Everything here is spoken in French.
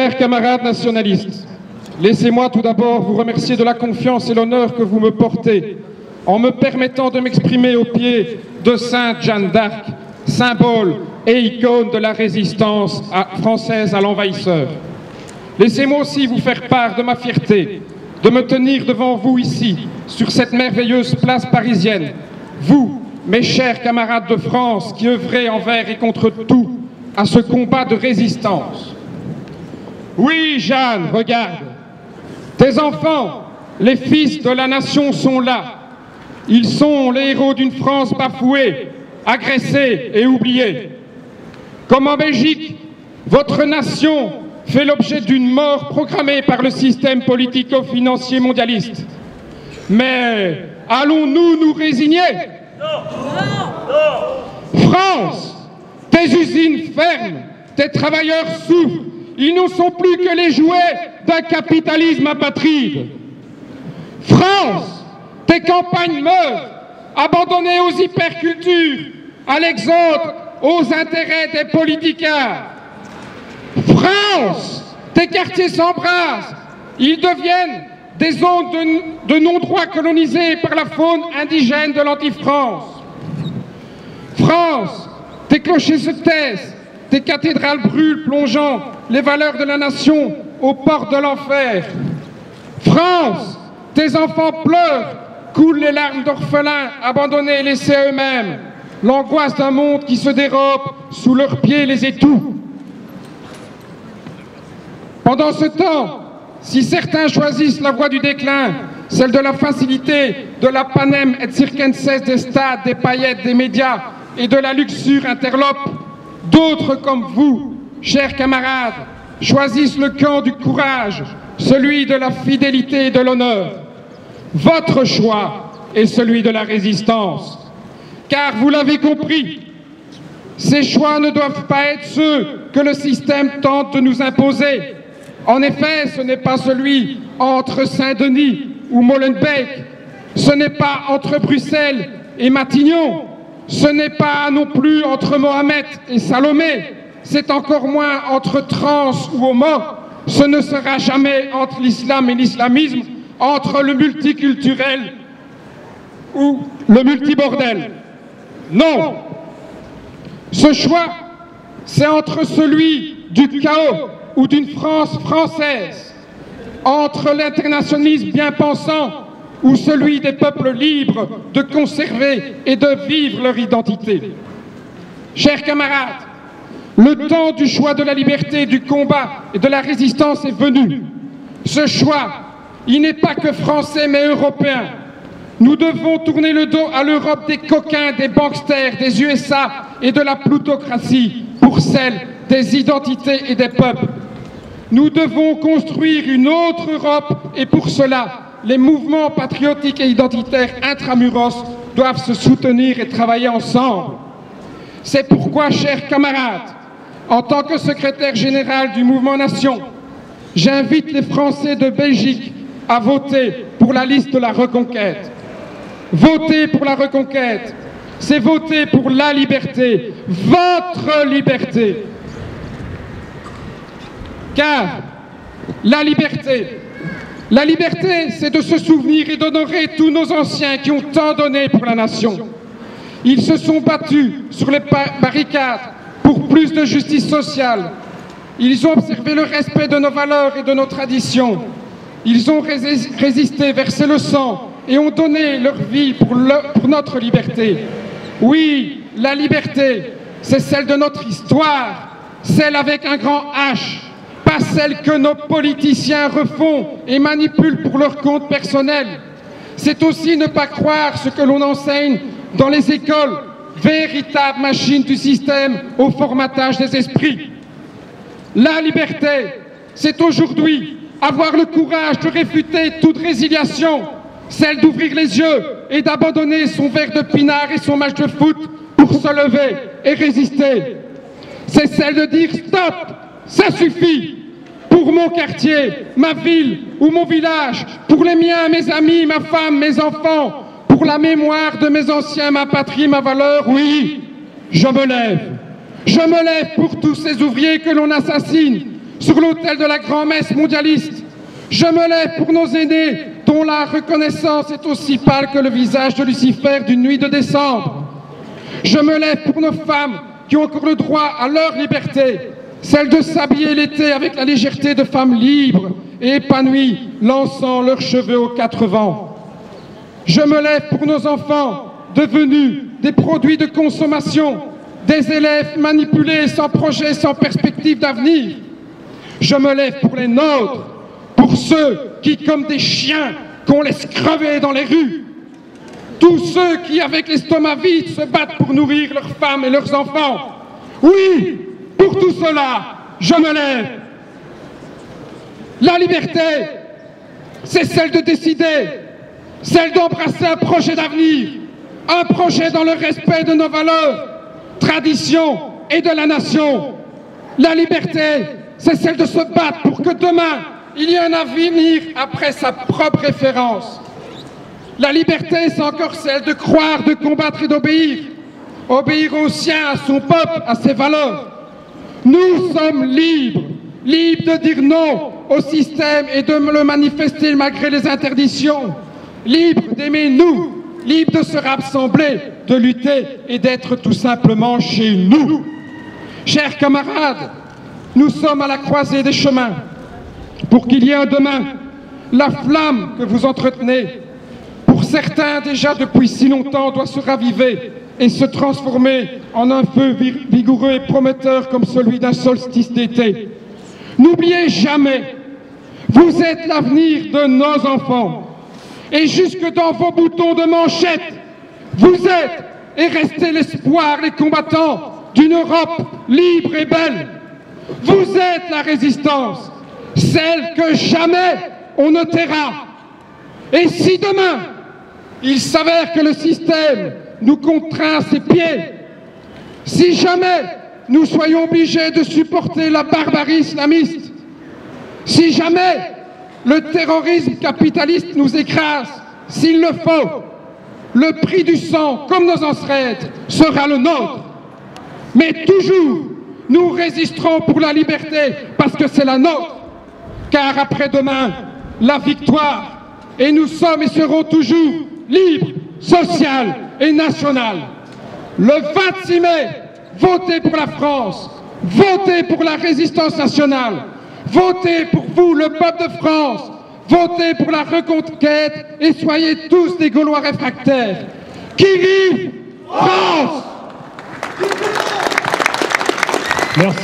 Chers camarades nationalistes, laissez-moi tout d'abord vous remercier de la confiance et l'honneur que vous me portez en me permettant de m'exprimer au pied de Sainte Jeanne d'Arc, symbole et icône de la résistance française à l'envahisseur. Laissez-moi aussi vous faire part de ma fierté de me tenir devant vous ici, sur cette merveilleuse place parisienne, vous, mes chers camarades de France qui œuvrez envers et contre tout à ce combat de résistance. Oui, Jeanne, regarde, tes enfants, les fils de la nation sont là. Ils sont les héros d'une France bafouée, agressée et oubliée. Comme en Belgique, votre nation fait l'objet d'une mort programmée par le système politico-financier mondialiste. Mais allons-nous nous résigner? France, tes usines ferment, tes travailleurs souffrent, ils ne sont plus que les jouets d'un capitalisme apatride. France, tes campagnes meurent, abandonnées aux hypercultures, à l'exode, aux intérêts des politiciens. France, tes quartiers s'embrasent, ils deviennent des zones de non-droit colonisées par la faune indigène de l'anti-France. France, tes clochers se taisent, tes cathédrales brûlent, plongeant les valeurs de la nation aux portes de l'enfer. France, tes enfants pleurent, coulent les larmes d'orphelins abandonnés et laissés à eux-mêmes. L'angoisse d'un monde qui se dérobe sous leurs pieds les étouffe. Pendant ce temps, si certains choisissent la voie du déclin, celle de la facilité, de la panem et circenses des stades, des paillettes, des médias et de la luxure interlope, d'autres comme vous, chers camarades, choisissent le camp du courage, celui de la fidélité et de l'honneur. Votre choix est celui de la résistance. Car vous l'avez compris, ces choix ne doivent pas être ceux que le système tente de nous imposer. En effet, ce n'est pas celui entre Saint-Denis ou Molenbeek, ce n'est pas entre Bruxelles et Matignon, ce n'est pas non plus entre Mohamed et Salomé, c'est encore moins entre trans ou homo, ce ne sera jamais entre l'islam et l'islamisme, entre le multiculturel ou le multibordel. Non, ce choix, c'est entre celui du chaos ou d'une France française, entre l'internationalisme bien pensant ou celui des peuples libres de conserver et de vivre leur identité. Chers camarades, le temps du choix de la liberté, du combat et de la résistance est venu. Ce choix, il n'est pas que français mais européen. Nous devons tourner le dos à l'Europe des coquins, des banksters, des USA et de la plutocratie pour celle des identités et des peuples. Nous devons construire une autre Europe et pour cela, les mouvements patriotiques et identitaires intramuros doivent se soutenir et travailler ensemble. C'est pourquoi, chers camarades, en tant que secrétaire général du Mouvement Nation, j'invite les Français de Belgique à voter pour la liste de la reconquête. Voter pour la reconquête, c'est voter pour la liberté, votre liberté. Car la liberté, c'est de se souvenir et d'honorer tous nos anciens qui ont tant donné pour la nation. Ils se sont battus sur les barricades pour plus de justice sociale. Ils ont observé le respect de nos valeurs et de nos traditions. Ils ont résisté, versé le sang et ont donné leur vie pour notre liberté. Oui, la liberté, c'est celle de notre histoire, celle avec un grand H, pas celle que nos politiciens refont et manipulent pour leur compte personnel. C'est aussi ne pas croire ce que l'on enseigne dans les écoles, véritable machine du système au formatage des esprits. La liberté, c'est aujourd'hui avoir le courage de réfuter toute résiliation, celle d'ouvrir les yeux et d'abandonner son verre de pinard et son match de foot pour se lever et résister. C'est celle de dire stop, ça suffit, pour mon quartier, ma ville ou mon village, pour les miens, mes amis, ma femme, mes enfants, pour la mémoire de mes anciens, ma patrie, ma valeur, oui, je me lève. Je me lève pour tous ces ouvriers que l'on assassine, sur l'autel de la grand-messe mondialiste. Je me lève pour nos aînés, dont la reconnaissance est aussi pâle que le visage de Lucifer d'une nuit de décembre. Je me lève pour nos femmes qui ont encore le droit à leur liberté, celle de s'habiller l'été avec la légèreté de femmes libres et épanouies, lançant leurs cheveux aux quatre vents. Je me lève pour nos enfants, devenus des produits de consommation, des élèves manipulés sans projet, sans perspective d'avenir. Je me lève pour les nôtres, pour ceux qui, comme des chiens, qu'on laisse crever dans les rues. Tous ceux qui, avec l'estomac vide, se battent pour nourrir leurs femmes et leurs enfants. Oui, pour tout cela, je me lève. La liberté, c'est celle de décider, celle d'embrasser un projet d'avenir, un projet dans le respect de nos valeurs, traditions et de la nation. La liberté, c'est celle de se battre pour que demain, il y ait un avenir après sa propre référence. La liberté, c'est encore celle de croire, de combattre et d'obéir. Obéir au sien, à son peuple, à ses valeurs. Nous sommes libres, libres de dire non au système et de le manifester malgré les interdictions. Libres d'aimer nous, libres de se rassembler, de lutter et d'être tout simplement chez nous. Chers camarades, nous sommes à la croisée des chemins. Pour qu'il y ait un demain, la flamme que vous entretenez, pour certains déjà depuis si longtemps, doit se raviver et se transformer en un feu vigoureux et prometteur comme celui d'un solstice d'été. N'oubliez jamais, vous êtes l'avenir de nos enfants. Et jusque dans vos boutons de manchette, vous êtes et restez l'espoir, les combattants d'une Europe libre et belle. Vous êtes la résistance, celle que jamais on ne taira. Et si demain, il s'avère que le système nous contraint à ses pieds, si jamais nous soyons obligés de supporter la barbarie islamiste, si jamais le terrorisme capitaliste nous écrase, s'il le faut, le prix du sang, comme nos ancêtres, sera le nôtre. Mais toujours, nous résisterons pour la liberté, parce que c'est la nôtre. Car après-demain, la victoire, et nous sommes et serons toujours libres, sociales et nationales. Le 26 mai, votez pour la France, votez pour la résistance nationale, votez pour vous, le peuple de France, votez pour la reconquête et soyez tous des Gaulois réfractaires. Qui vive France! Merci.